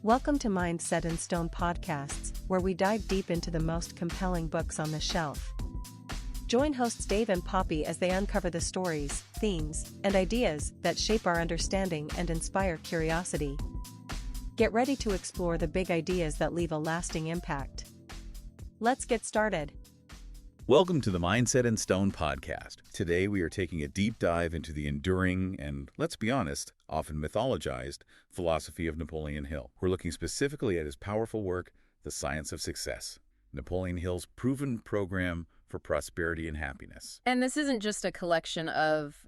Welcome to Mindset in Stone podcasts, where we dive deep into the most compelling books on the shelf. Join hosts Dave and Poppy as they uncover the stories, themes, and ideas that shape our understanding and inspire curiosity. Get ready to explore the big ideas that leave a lasting impact. Let's get started. Welcome to the Mindset in Stone podcast. Today we are taking a deep dive into the enduring and, let's be honest, often mythologized philosophy of Napoleon Hill. We're looking specifically at his powerful work, The Science of Success, Napoleon Hill's proven program for prosperity and happiness. And this isn't just a collection of,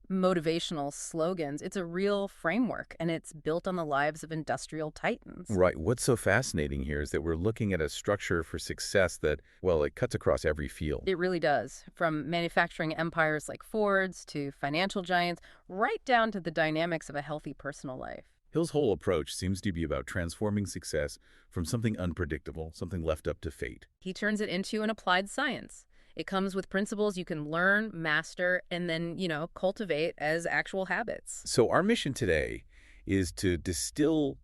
motivational slogans. It's a real framework, and it's built on the lives of industrial titans. Right. What's so fascinating here is that we're looking at a structure for success that, well, it cuts across every field. It really does. From manufacturing empires like Ford's to financial giants, right down to the dynamics of a healthy personal life. Hill's whole approach seems to be about transforming success from something unpredictable, something left up to fate. He turns it into an applied science. It comes with principles you can learn, master, and then, cultivate as actual habits. So our mission today is to distill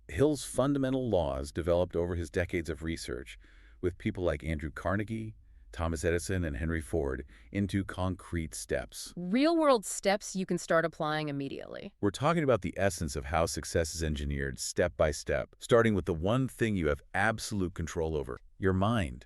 Hill's fundamental laws developed over his decades of research with people like Andrew Carnegie, Thomas Edison, and Henry Ford into concrete steps. Real-world steps you can start applying immediately. We're talking about the essence of how success is engineered step by step, starting with the one thing you have absolute control over, your mind.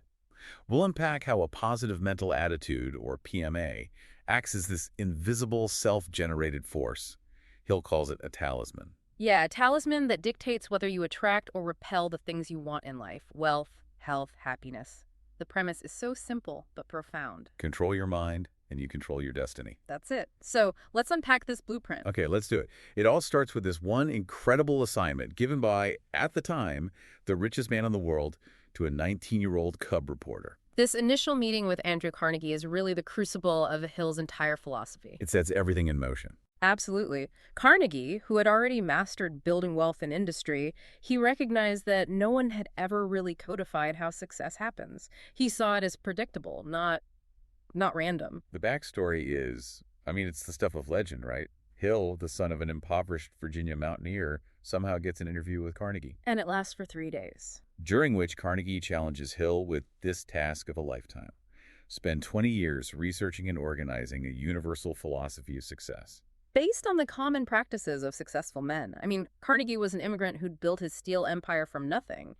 We'll unpack how a positive mental attitude, or PMA, acts as this invisible self-generated force. Hill calls it a talisman. Yeah, a talisman that dictates whether you attract or repel the things you want in life. Wealth, health, happiness. The premise is so simple but profound. Control your mind, and you control your destiny. That's it. So let's unpack this blueprint. Okay, let's do it. It all starts with this one incredible assignment given by, at the time, the richest man in the world to a 19-year-old cub reporter. This initial meeting with Andrew Carnegie is really the crucible of Hill's entire philosophy. It sets everything in motion. Absolutely. Carnegie, who had already mastered building wealth in industry, he recognized that no one had ever really codified how success happens. He saw it as predictable, not random. The backstory is, it's the stuff of legend, right? Hill, the son of an impoverished Virginia mountaineer, somehow gets an interview with Carnegie. And it lasts for 3 days. During which Carnegie challenges Hill with this task of a lifetime. Spend 20 years researching and organizing a universal philosophy of success. Based on the common practices of successful men. Carnegie was an immigrant who'd built his steel empire from nothing.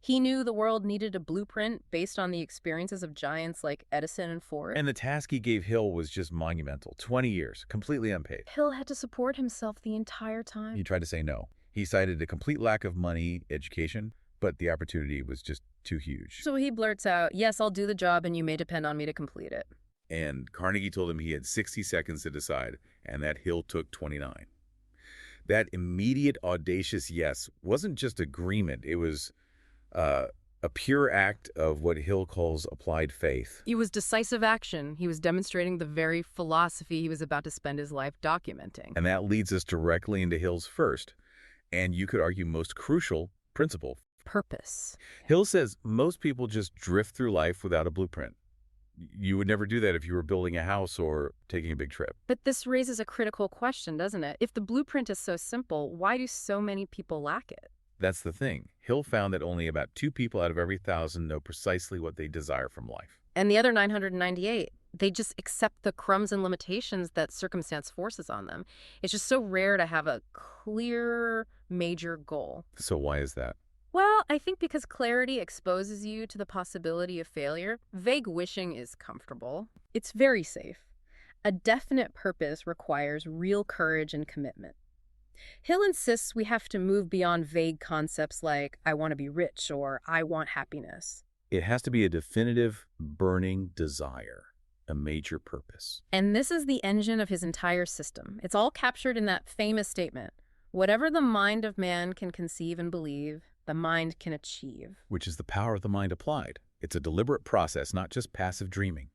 He knew the world needed a blueprint based on the experiences of giants like Edison and Ford. And the task he gave Hill was just monumental. 20 years, completely unpaid. Hill had to support himself the entire time. He tried to say no. He cited a complete lack of money, education, but the opportunity was just too huge. So he blurts out, "Yes, I'll do the job and you may depend on me to complete it." And Carnegie told him he had 60 seconds to decide, and that Hill took 29. That immediate, audacious yes wasn't just agreement. It was a pure act of what Hill calls applied faith. It was decisive action. He was demonstrating the very philosophy he was about to spend his life documenting. And that leads us directly into Hill's first, and you could argue most crucial, principle. Purpose. Hill says most people just drift through life without a blueprint. You would never do that if you were building a house or taking a big trip. But this raises a critical question, doesn't it? If the blueprint is so simple, why do so many people lack it? That's the thing. Hill found that only about 2 people out of every 1,000 know precisely what they desire from life. And the other 998, they just accept the crumbs and limitations that circumstance forces on them. It's just so rare to have a clear, major goal. So why is that? Well, I think because clarity exposes you to the possibility of failure. Vague wishing is comfortable. It's very safe. A definite purpose requires real courage and commitment. Hill insists we have to move beyond vague concepts like, I want to be rich or I want happiness. It has to be a definitive, burning desire, a major purpose. And this is the engine of his entire system. It's all captured in that famous statement, whatever the mind of man can conceive and believe, the mind can achieve. Which is the power of the mind applied. It's a deliberate process, not just passive dreaming.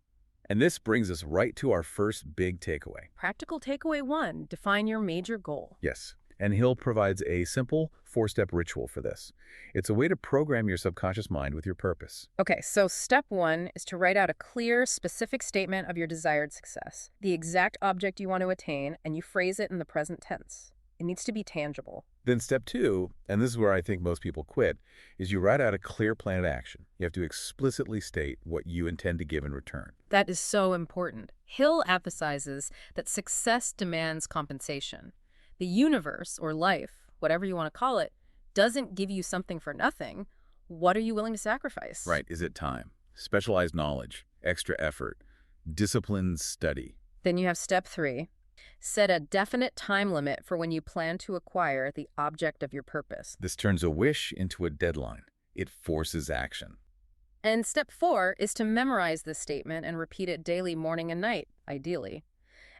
And this brings us right to our first big takeaway. Practical takeaway 1, define your major goal. Yes, and Hill provides a simple 4-step ritual for this. It's a way to program your subconscious mind with your purpose. Okay, so step 1 is to write out a clear, specific statement of your desired success, the exact object you want to attain, and you phrase it in the present tense. It needs to be tangible. Then step 2, and this is where I think most people quit, is you write out a clear plan of action. You have to explicitly state what you intend to give in return. That is so important. Hill emphasizes that success demands compensation. The universe, or life, whatever you want to call it, doesn't give you something for nothing. What are you willing to sacrifice? Right. Is it time, specialized knowledge, extra effort, disciplined study? Then you have step 3. Set a definite time limit for when you plan to acquire the object of your purpose. This turns a wish into a deadline. It forces action. And step 4 is to memorize this statement and repeat it daily, morning and night, ideally.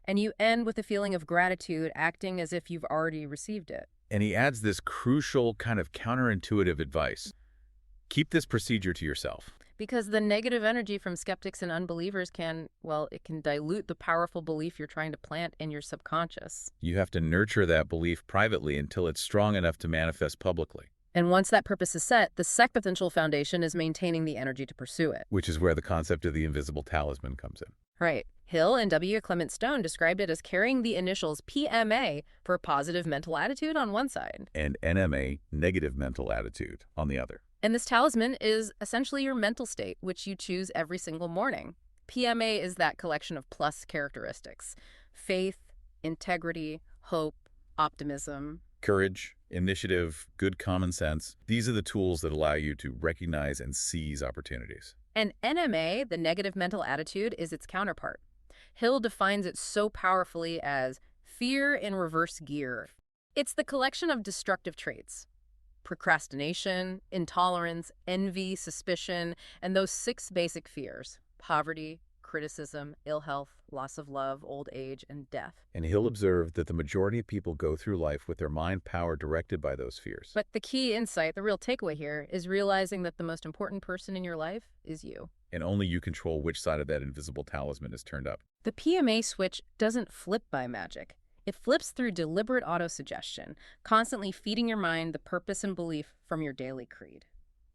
And you end with a feeling of gratitude, acting as if you've already received it. And he adds this crucial kind of counterintuitive advice. Keep this procedure to yourself. Because the negative energy from skeptics and unbelievers it can dilute the powerful belief you're trying to plant in your subconscious. You have to nurture that belief privately until it's strong enough to manifest publicly. And once that purpose is set, the second potential foundation is maintaining the energy to pursue it. Which is where the concept of the invisible talisman comes in. Right. Hill and W. Clement Stone described it as carrying the initials PMA for positive mental attitude on one side, And NMA, negative mental attitude, on the other. and this talisman is essentially your mental state, which you choose every single morning. PMA is that collection of plus characteristics: faith, integrity, hope, optimism. Courage, initiative, good common sense. These are the tools that allow you to recognize and seize opportunities. And NMA, the negative mental attitude, is its counterpart. Hill defines it so powerfully as fear in reverse gear. It's the collection of destructive traits: procrastination, intolerance, envy, suspicion, and those 6 basic fears: poverty, criticism, ill health, loss of love, old age, and death. And Hill observed that the majority of people go through life with their mind power directed by those fears. But the key insight, the real takeaway here, is realizing that the most important person in your life is you. And only you control which side of that invisible talisman is turned up. The PMA switch doesn't flip by magic. It flips through deliberate autosuggestion, constantly feeding your mind the purpose and belief from your daily creed.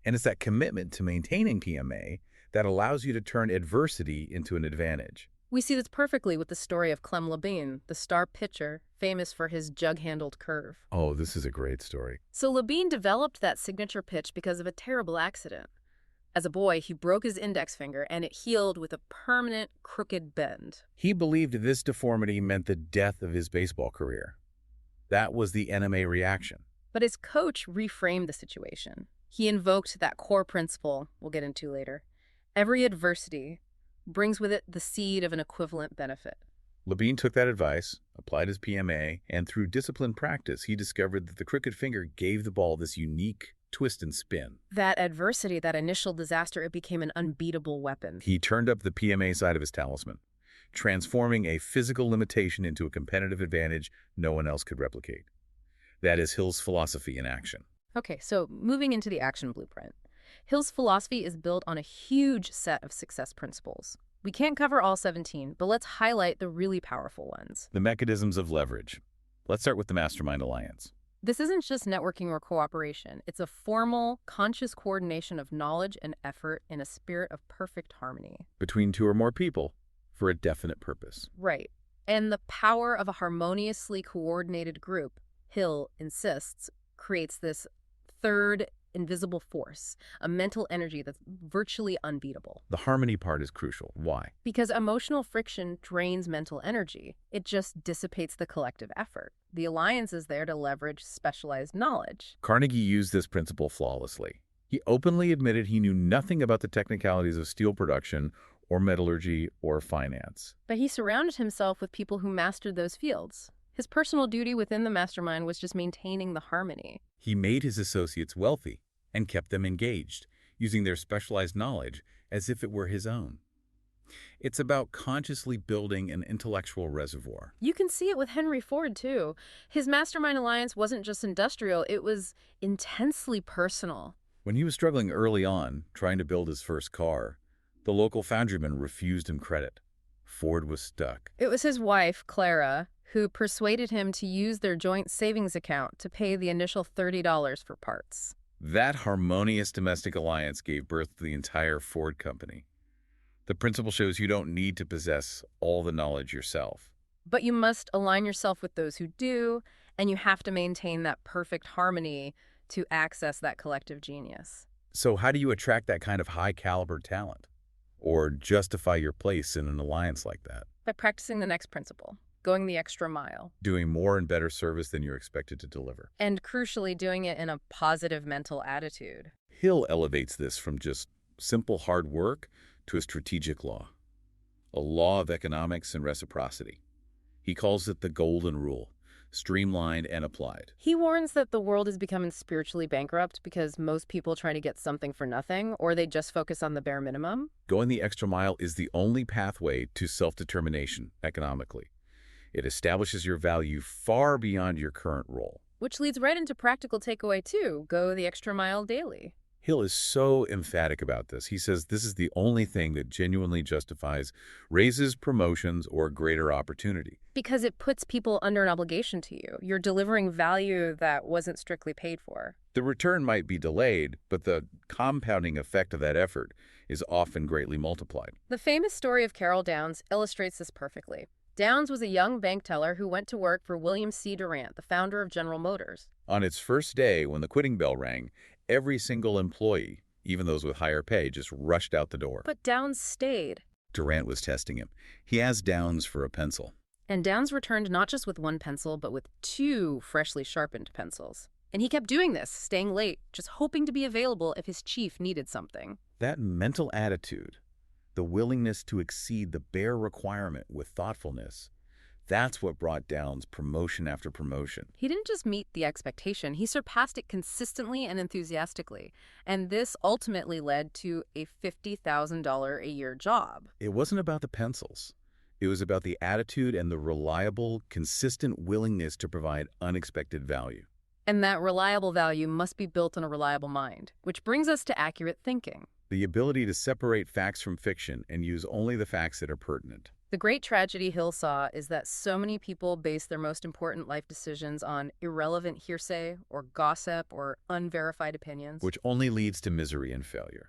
And it's that commitment to maintaining PMA that allows you to turn adversity into an advantage. We see this perfectly with the story of Clem Labine, the star pitcher, famous for his jug-handled curve. Oh, this is a great story. So Labine developed that signature pitch because of a terrible accident. As a boy, he broke his index finger, and it healed with a permanent crooked bend. He believed this deformity meant the death of his baseball career. That was the NMA reaction. But his coach reframed the situation. He invoked that core principle we'll get into later. Every adversity brings with it the seed of an equivalent benefit. Labine took that advice, applied his PMA, and through disciplined practice, he discovered that the crooked finger gave the ball this unique twist and spin. That adversity, that initial disaster, it became an unbeatable weapon. He turned up the PMA side of his talisman, transforming a physical limitation into a competitive advantage no one else could replicate. That is Hill's philosophy in action. Okay, so moving into the action blueprint. Hill's philosophy is built on a huge set of success principles. We can't cover all 17, but let's highlight the really powerful ones. The mechanisms of leverage. Let's start with the Mastermind Alliance. This isn't just networking or cooperation. It's a formal, conscious coordination of knowledge and effort in a spirit of perfect harmony. Between 2 or more people for a definite purpose. Right. And the power of a harmoniously coordinated group, Hill insists, creates this third invisible force, a mental energy that's virtually unbeatable. The harmony part is crucial. Why? Because emotional friction drains mental energy. It just dissipates the collective effort. The alliance is there to leverage specialized knowledge. Carnegie used this principle flawlessly. He openly admitted he knew nothing about the technicalities of steel production or metallurgy or finance. But he surrounded himself with people who mastered those fields. His personal duty within the mastermind was just maintaining the harmony. He made his associates wealthy and kept them engaged, using their specialized knowledge as if it were his own. It's about consciously building an intellectual reservoir. You can see it with Henry Ford, too. His mastermind alliance wasn't just industrial, it was intensely personal. When he was struggling early on, trying to build his first car, the local foundryman refused him credit. Ford was stuck. It was his wife, Clara, who persuaded him to use their joint savings account to pay the initial $30 for parts. That harmonious domestic alliance gave birth to the entire Ford company. The principle shows you don't need to possess all the knowledge yourself. But you must align yourself with those who do, And you have to maintain that perfect harmony to access that collective genius. So how do you attract that kind of high-caliber talent? Or justify your place in an alliance like that? By practicing the next principle, going the extra mile. Doing more and better service than you're expected to deliver. And crucially, doing it in a positive mental attitude. Hill elevates this from just simple hard work to a strategic law, a law of economics and reciprocity. He calls it the golden rule, streamlined and applied. He warns that the world is becoming spiritually bankrupt because most people try to get something for nothing, or they just focus on the bare minimum. Going the extra mile is the only pathway to self-determination economically. It establishes your value far beyond your current role. Which leads right into practical takeaway two, go the extra mile daily. Hill is so emphatic about this. He says this is the only thing that genuinely justifies raises, promotions, or greater opportunity. Because it puts people under an obligation to you. You're delivering value that wasn't strictly paid for. The return might be delayed, but the compounding effect of that effort is often greatly multiplied. The famous story of Carol Downs illustrates this perfectly. Downs was a young bank teller who went to work for William C. Durant, the founder of General Motors. On its first day, when the quitting bell rang, every single employee, even those with higher pay, just rushed out the door. But Downs stayed. Durant was testing him. He asked Downs for a pencil. And Downs returned not just with one pencil, but with two freshly sharpened pencils. And he kept doing this, staying late, just hoping to be available if his chief needed something. That mental attitude, the willingness to exceed the bare requirement with thoughtfulness, that's what brought Downs promotion after promotion. He didn't just meet the expectation, he surpassed it consistently and enthusiastically. And this ultimately led to a $50,000 a year job. It wasn't about the pencils. It was about the attitude and the reliable, consistent willingness to provide unexpected value. And that reliable value must be built on a reliable mind, which brings us to accurate thinking. The ability to separate facts from fiction and use only the facts that are pertinent. The great tragedy Hill saw is that so many people base their most important life decisions on irrelevant hearsay or gossip or unverified opinions. Which only leads to misery and failure.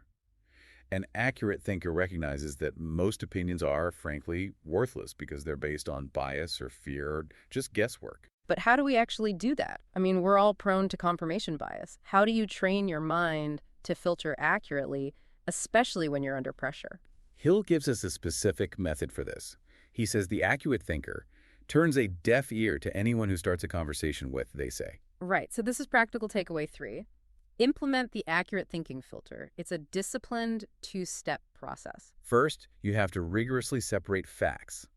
An accurate thinker recognizes that most opinions are, frankly, worthless because they're based on bias or fear or just guesswork. But how do we actually do that? I mean, we're all prone to confirmation bias. How do you train your mind to filter accurately, especially when you're under pressure? Hill gives us a specific method for this. He says the accurate thinker turns a deaf ear to anyone who starts a conversation with, they say. Right, so this is practical takeaway 3. Implement the accurate thinking filter. It's a disciplined two-step process. First, you have to rigorously separate facts,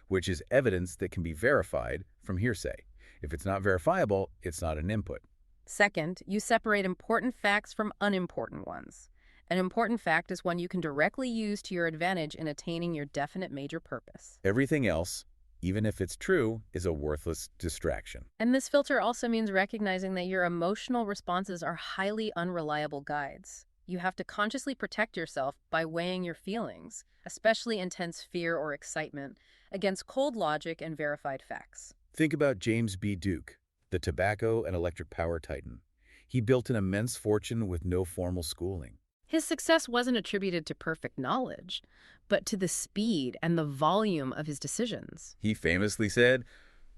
which is evidence that can be verified from hearsay. If it's not verifiable, it's not an input. Second, you separate important facts from unimportant ones. An important fact is one you can directly use to your advantage in attaining your definite major purpose. Everything else, even if it's true, is a worthless distraction. And this filter also means recognizing that your emotional responses are highly unreliable guides. You have to consciously protect yourself by weighing your feelings, especially intense fear or excitement, against cold logic and verified facts. Think about James B. Duke, the tobacco and electric power titan. He built an immense fortune with no formal schooling. His success wasn't attributed to perfect knowledge, but to the speed and the volume of his decisions. He famously said,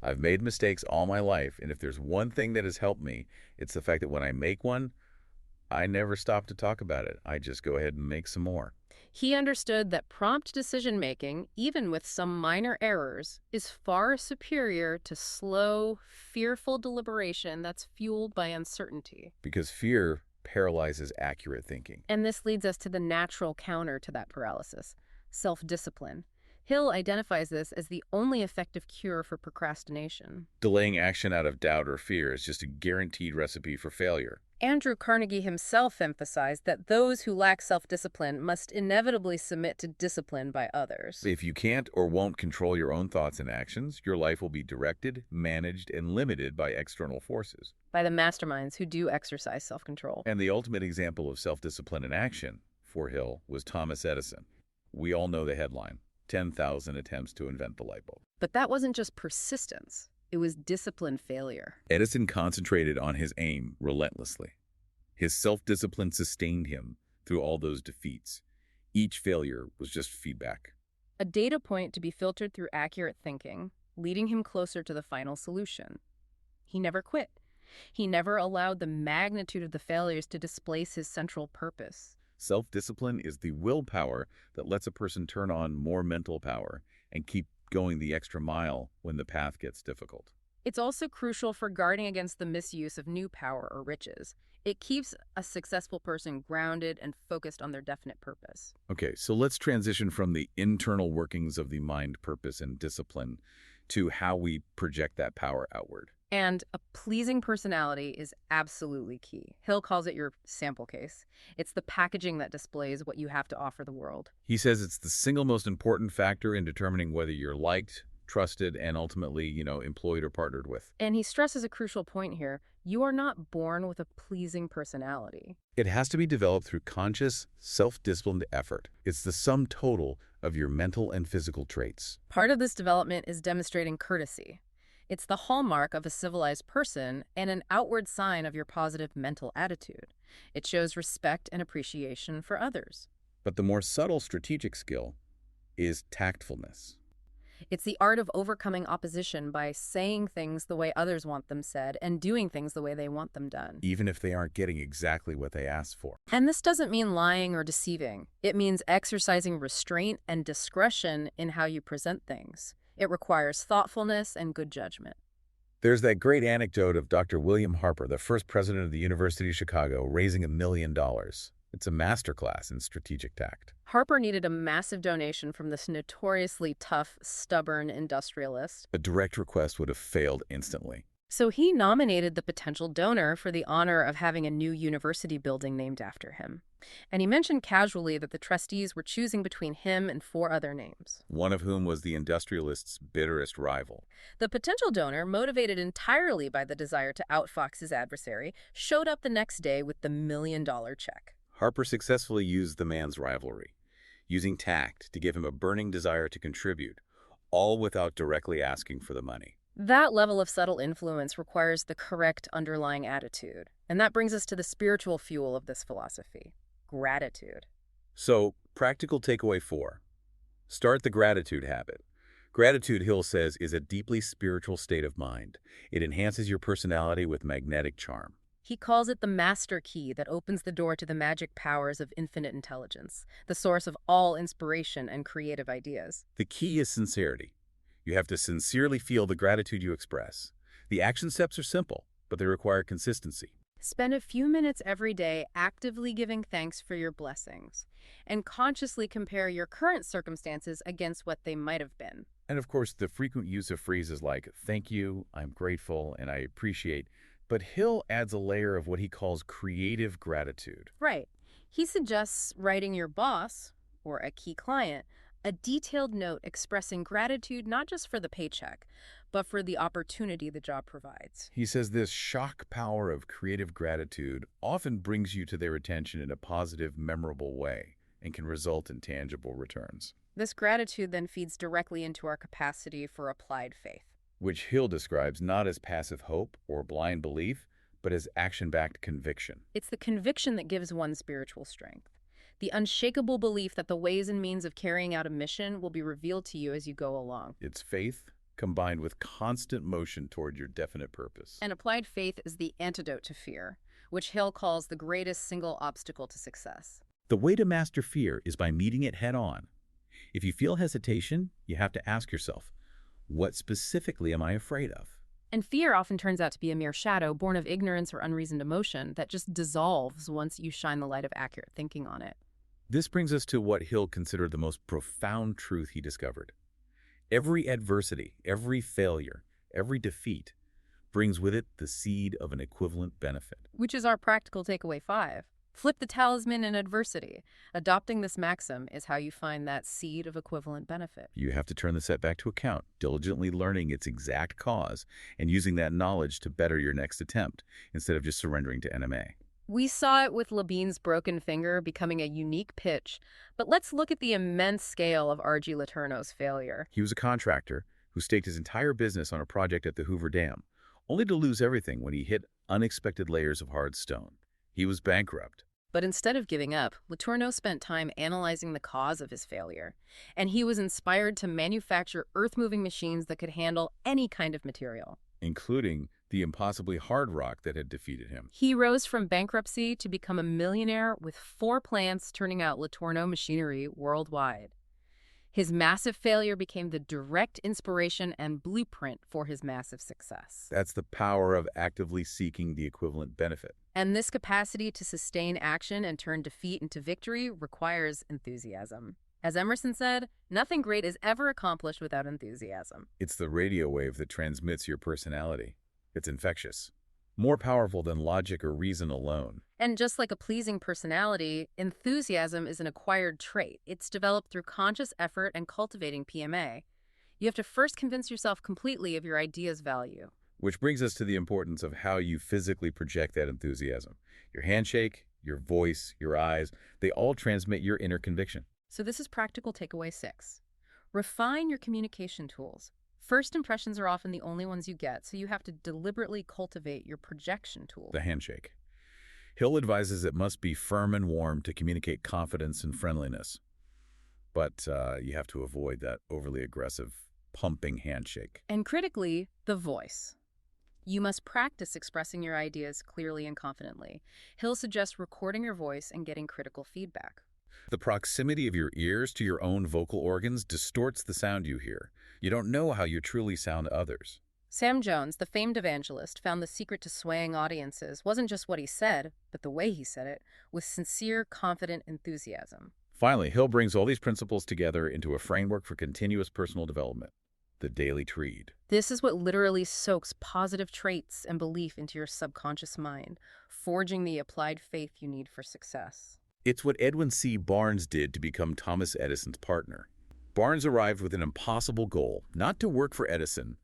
"I've made mistakes all my life, and if there's one thing that has helped me, it's the fact that when I make one, I never stop to talk about it. I just go ahead and make some more." He understood that prompt decision-making, even with some minor errors, is far superior to slow, fearful deliberation that's fueled by uncertainty. Because fear paralyzes accurate thinking. And this leads us to the natural counter to that paralysis, self-discipline. Hill identifies this as the only effective cure for procrastination. Delaying action out of doubt or fear is just a guaranteed recipe for failure. Andrew Carnegie himself emphasized that those who lack self-discipline must inevitably submit to discipline by others. If you can't or won't control your own thoughts and actions, your life will be directed, managed, and limited by external forces. By the masterminds who do exercise self-control. And the ultimate example of self-discipline in action, for Hill, was Thomas Edison. We all know the headline, 10,000 attempts to invent the light bulb. But that wasn't just persistence. It was disciplined failure. Edison concentrated on his aim relentlessly. His self-discipline sustained him through all those defeats. Each failure was just feedback. A data point to be filtered through accurate thinking, leading him closer to the final solution. He never quit. He never allowed the magnitude of the failures to displace his central purpose. Self-discipline is the willpower that lets a person turn on more mental power and keep going the extra mile when the path gets difficult. It's also crucial for guarding against the misuse of new power or riches. It keeps a successful person grounded and focused on their definite purpose. Okay, so let's transition from the internal workings of the mind, purpose, and discipline to how we project that power outward. And a pleasing personality is absolutely key. Hill calls it your sample case. It's the packaging that displays what you have to offer the world. He says it's the single most important factor in determining whether you're liked, trusted, and ultimately, employed or partnered with. And he stresses a crucial point here. You are not born with a pleasing personality. It has to be developed through conscious, self-disciplined effort. It's the sum total of your mental and physical traits. Part of this development is demonstrating courtesy. It's the hallmark of a civilized person and an outward sign of your positive mental attitude. It shows respect and appreciation for others. But the more subtle strategic skill is tactfulness. It's the art of overcoming opposition by saying things the way others want them said and doing things the way they want them done. Even if they aren't getting exactly what they asked for. And this doesn't mean lying or deceiving. It means exercising restraint and discretion in how you present things. It requires thoughtfulness and good judgment. There's that great anecdote of Dr. William Harper, the first president of the University of Chicago, raising $1 million. It's a masterclass in strategic tact. Harper needed a massive donation from this notoriously tough, stubborn industrialist. A direct request would have failed instantly. So he nominated the potential donor for the honor of having a new university building named after him. And he mentioned casually that the trustees were choosing between him and 4 other names. One of whom was the industrialist's bitterest rival. The potential donor, motivated entirely by the desire to outfox his adversary, showed up the next day with the $1 million check. Harper successfully used the man's rivalry, using tact to give him a burning desire to contribute, all without directly asking for the money. That level of subtle influence requires the correct underlying attitude. And that brings us to the spiritual fuel of this philosophy: gratitude. So, practical takeaway 4. Start the gratitude habit. Gratitude, Hill says, is a deeply spiritual state of mind. It enhances your personality with magnetic charm. He calls it the master key that opens the door to the magic powers of infinite intelligence, the source of all inspiration and creative ideas. The key is sincerity. You have to sincerely feel the gratitude you express. The action steps are simple, but they require consistency. Spend a few minutes every day actively giving thanks for your blessings, and consciously compare your current circumstances against what they might have been. And of course, the frequent use of phrases like, thank you, I'm grateful, and I appreciate. But Hill adds a layer of what he calls creative gratitude. Right. He suggests writing your boss, or a key client, a detailed note expressing gratitude not just for the paycheck, but for the opportunity the job provides. He says this shock power of creative gratitude often brings you to their attention in a positive, memorable way and can result in tangible returns. This gratitude then feeds directly into our capacity for applied faith, which Hill describes not as passive hope or blind belief, but as action-backed conviction. It's the conviction that gives one spiritual strength. The unshakable belief that the ways and means of carrying out a mission will be revealed to you as you go along. It's faith combined with constant motion toward your definite purpose. And applied faith is the antidote to fear, which Hill calls the greatest single obstacle to success. The way to master fear is by meeting it head-on. If you feel hesitation, you have to ask yourself, what specifically am I afraid of? And fear often turns out to be a mere shadow born of ignorance or unreasoned emotion that just dissolves once you shine the light of accurate thinking on it. This brings us to what Hill considered the most profound truth he discovered. Every adversity, every failure, every defeat brings with it the seed of an equivalent benefit. Which is our practical takeaway 5. Flip the talisman in adversity. Adopting this maxim is how you find that seed of equivalent benefit. You have to turn the setback to account, diligently learning its exact cause and using that knowledge to better your next attempt instead of just surrendering to NMA. We saw it with Lebine's broken finger becoming a unique pitch, but let's look at the immense scale of R.G. Letourneau's failure. He was a contractor who staked his entire business on a project at the Hoover Dam, only to lose everything when he hit unexpected layers of hard stone. He was bankrupt. But instead of giving up, Letourneau spent time analyzing the cause of his failure, and he was inspired to manufacture earth-moving machines that could handle any kind of material, including the impossibly hard rock that had defeated him. He rose from bankruptcy to become a millionaire with 4 plants turning out Letourneau machinery worldwide. His massive failure became the direct inspiration and blueprint for his massive success. That's the power of actively seeking the equivalent benefit. And this capacity to sustain action and turn defeat into victory requires enthusiasm. As Emerson said, nothing great is ever accomplished without enthusiasm. It's the radio wave that transmits your personality. It's infectious, more powerful than logic or reason alone. And just like a pleasing personality, enthusiasm is an acquired trait. It's developed through conscious effort and cultivating PMA. You have to first convince yourself completely of your idea's value. Which brings us to the importance of how you physically project that enthusiasm. Your handshake, your voice, your eyes, they all transmit your inner conviction. So this is practical takeaway 6. Refine your communication tools. First impressions are often the only ones you get, so you have to deliberately cultivate your projection tool. The handshake. Hill advises it must be firm and warm to communicate confidence and friendliness. But you have to avoid that overly aggressive, pumping handshake. And critically, the voice. You must practice expressing your ideas clearly and confidently. Hill suggests recording your voice and getting critical feedback. The proximity of your ears to your own vocal organs distorts the sound you hear. You don't know how you truly sound to others. Sam Jones, the famed evangelist, found the secret to swaying audiences wasn't just what he said, but the way he said it, with sincere, confident enthusiasm. Finally, Hill brings all these principles together into a framework for continuous personal development, the daily creed. This is what literally soaks positive traits and belief into your subconscious mind, forging the applied faith you need for success. It's what Edwin C. Barnes did to become Thomas Edison's partner. Barnes arrived with an impossible goal, not to work for Edison,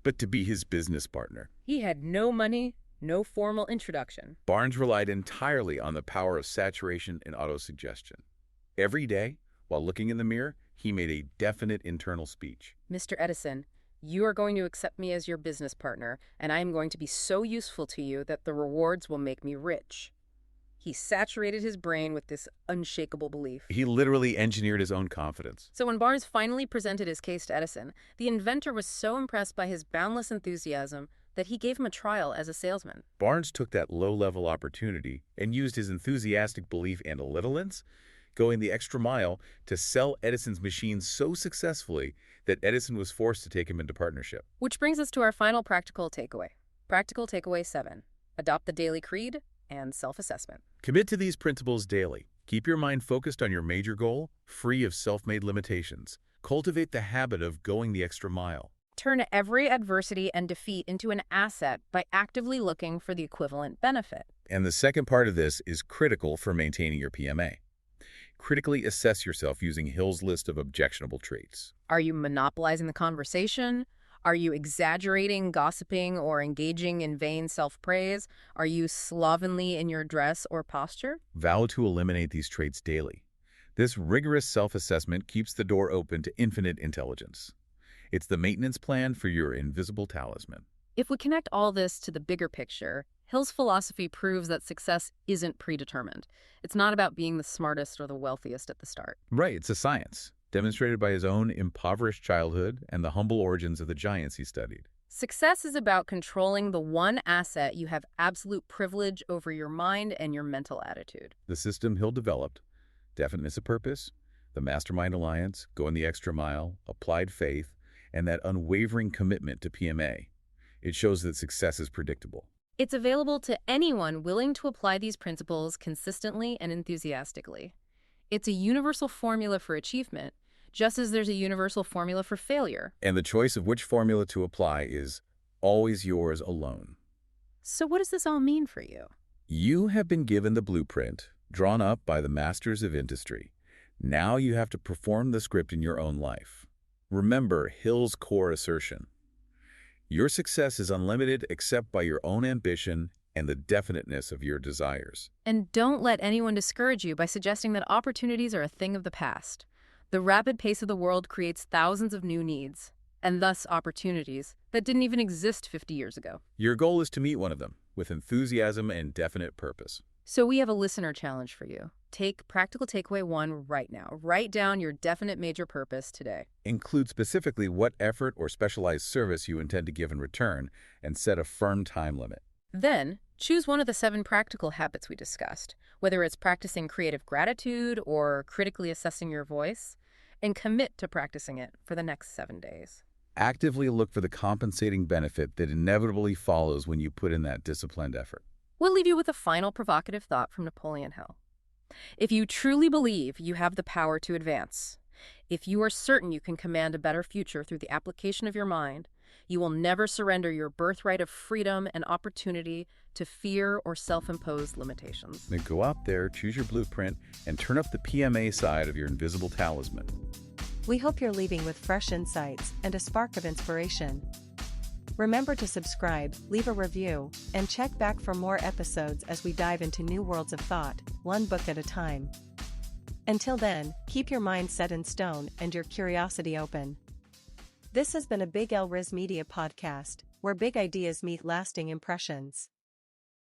but to be his business partner. He had no money, no formal introduction. Barnes relied entirely on the power of saturation and autosuggestion. Every day, while looking in the mirror, he made a definite internal speech. Mr. Edison, you are going to accept me as your business partner, and I am going to be so useful to you that the rewards will make me rich. He saturated his brain with this unshakable belief. He literally engineered his own confidence. So when Barnes finally presented his case to Edison, the inventor was so impressed by his boundless enthusiasm that he gave him a trial as a salesman. Barnes took that low-level opportunity and used his enthusiastic belief and a little going the extra mile to sell Edison's machine so successfully that Edison was forced to take him into partnership. Which brings us to our final practical takeaway. Practical takeaway 7. Adopt the daily creed and self-assessment. Commit to these principles daily. Keep your mind focused on your major goal, free of self-made limitations. Cultivate the habit of going the extra mile. Turn every adversity and defeat into an asset by actively looking for the equivalent benefit. And the second part of this is critical for maintaining your PMA. Critically assess yourself using Hill's list of objectionable traits. Are you monopolizing the conversation? Are you exaggerating, gossiping, or engaging in vain self-praise? Are you slovenly in your dress or posture? Vow to eliminate these traits daily. This rigorous self-assessment keeps the door open to infinite intelligence. It's the maintenance plan for your invisible talisman. If we connect all this to the bigger picture, Hill's philosophy proves that success isn't predetermined. It's not about being the smartest or the wealthiest at the start. Right, it's a science, demonstrated by his own impoverished childhood and the humble origins of the giants he studied. Success is about controlling the one asset you have absolute privilege over: your mind and your mental attitude. The system Hill developed, definiteness of purpose, the mastermind alliance, going the extra mile, applied faith, and that unwavering commitment to PMA. It shows that success is predictable. It's available to anyone willing to apply these principles consistently and enthusiastically. It's a universal formula for achievement, just as there's a universal formula for failure. And the choice of which formula to apply is always yours alone. So what does this all mean for you? You have been given the blueprint, drawn up by the masters of industry. Now you have to perform the script in your own life. Remember Hill's core assertion. Your success is unlimited except by your own ambition and the definiteness of your desires. And don't let anyone discourage you by suggesting that opportunities are a thing of the past. The rapid pace of the world creates thousands of new needs, and thus opportunities that didn't even exist 50 years ago. Your goal is to meet one of them with enthusiasm and definite purpose. So we have a listener challenge for you. Take practical takeaway 1 right now. Write down your definite major purpose today. Include specifically what effort or specialized service you intend to give in return, and set a firm time limit. Then, choose one of the 7 practical habits we discussed, whether it's practicing creative gratitude or critically assessing your voice, and commit to practicing it for the next 7 days. Actively look for the compensating benefit that inevitably follows when you put in that disciplined effort. We'll leave you with a final provocative thought from Napoleon Hill. If you truly believe you have the power to advance, if you are certain you can command a better future through the application of your mind, you will never surrender your birthright of freedom and opportunity to fear or self-imposed limitations. Then go out there, choose your blueprint, and turn up the PMA side of your invisible talisman. We hope you're leaving with fresh insights and a spark of inspiration. Remember to subscribe, leave a review, and check back for more episodes as we dive into new worlds of thought, one book at a time. Until then, keep your mind set in stone and your curiosity open. This has been a Big L Riz Media podcast, where big ideas meet lasting impressions.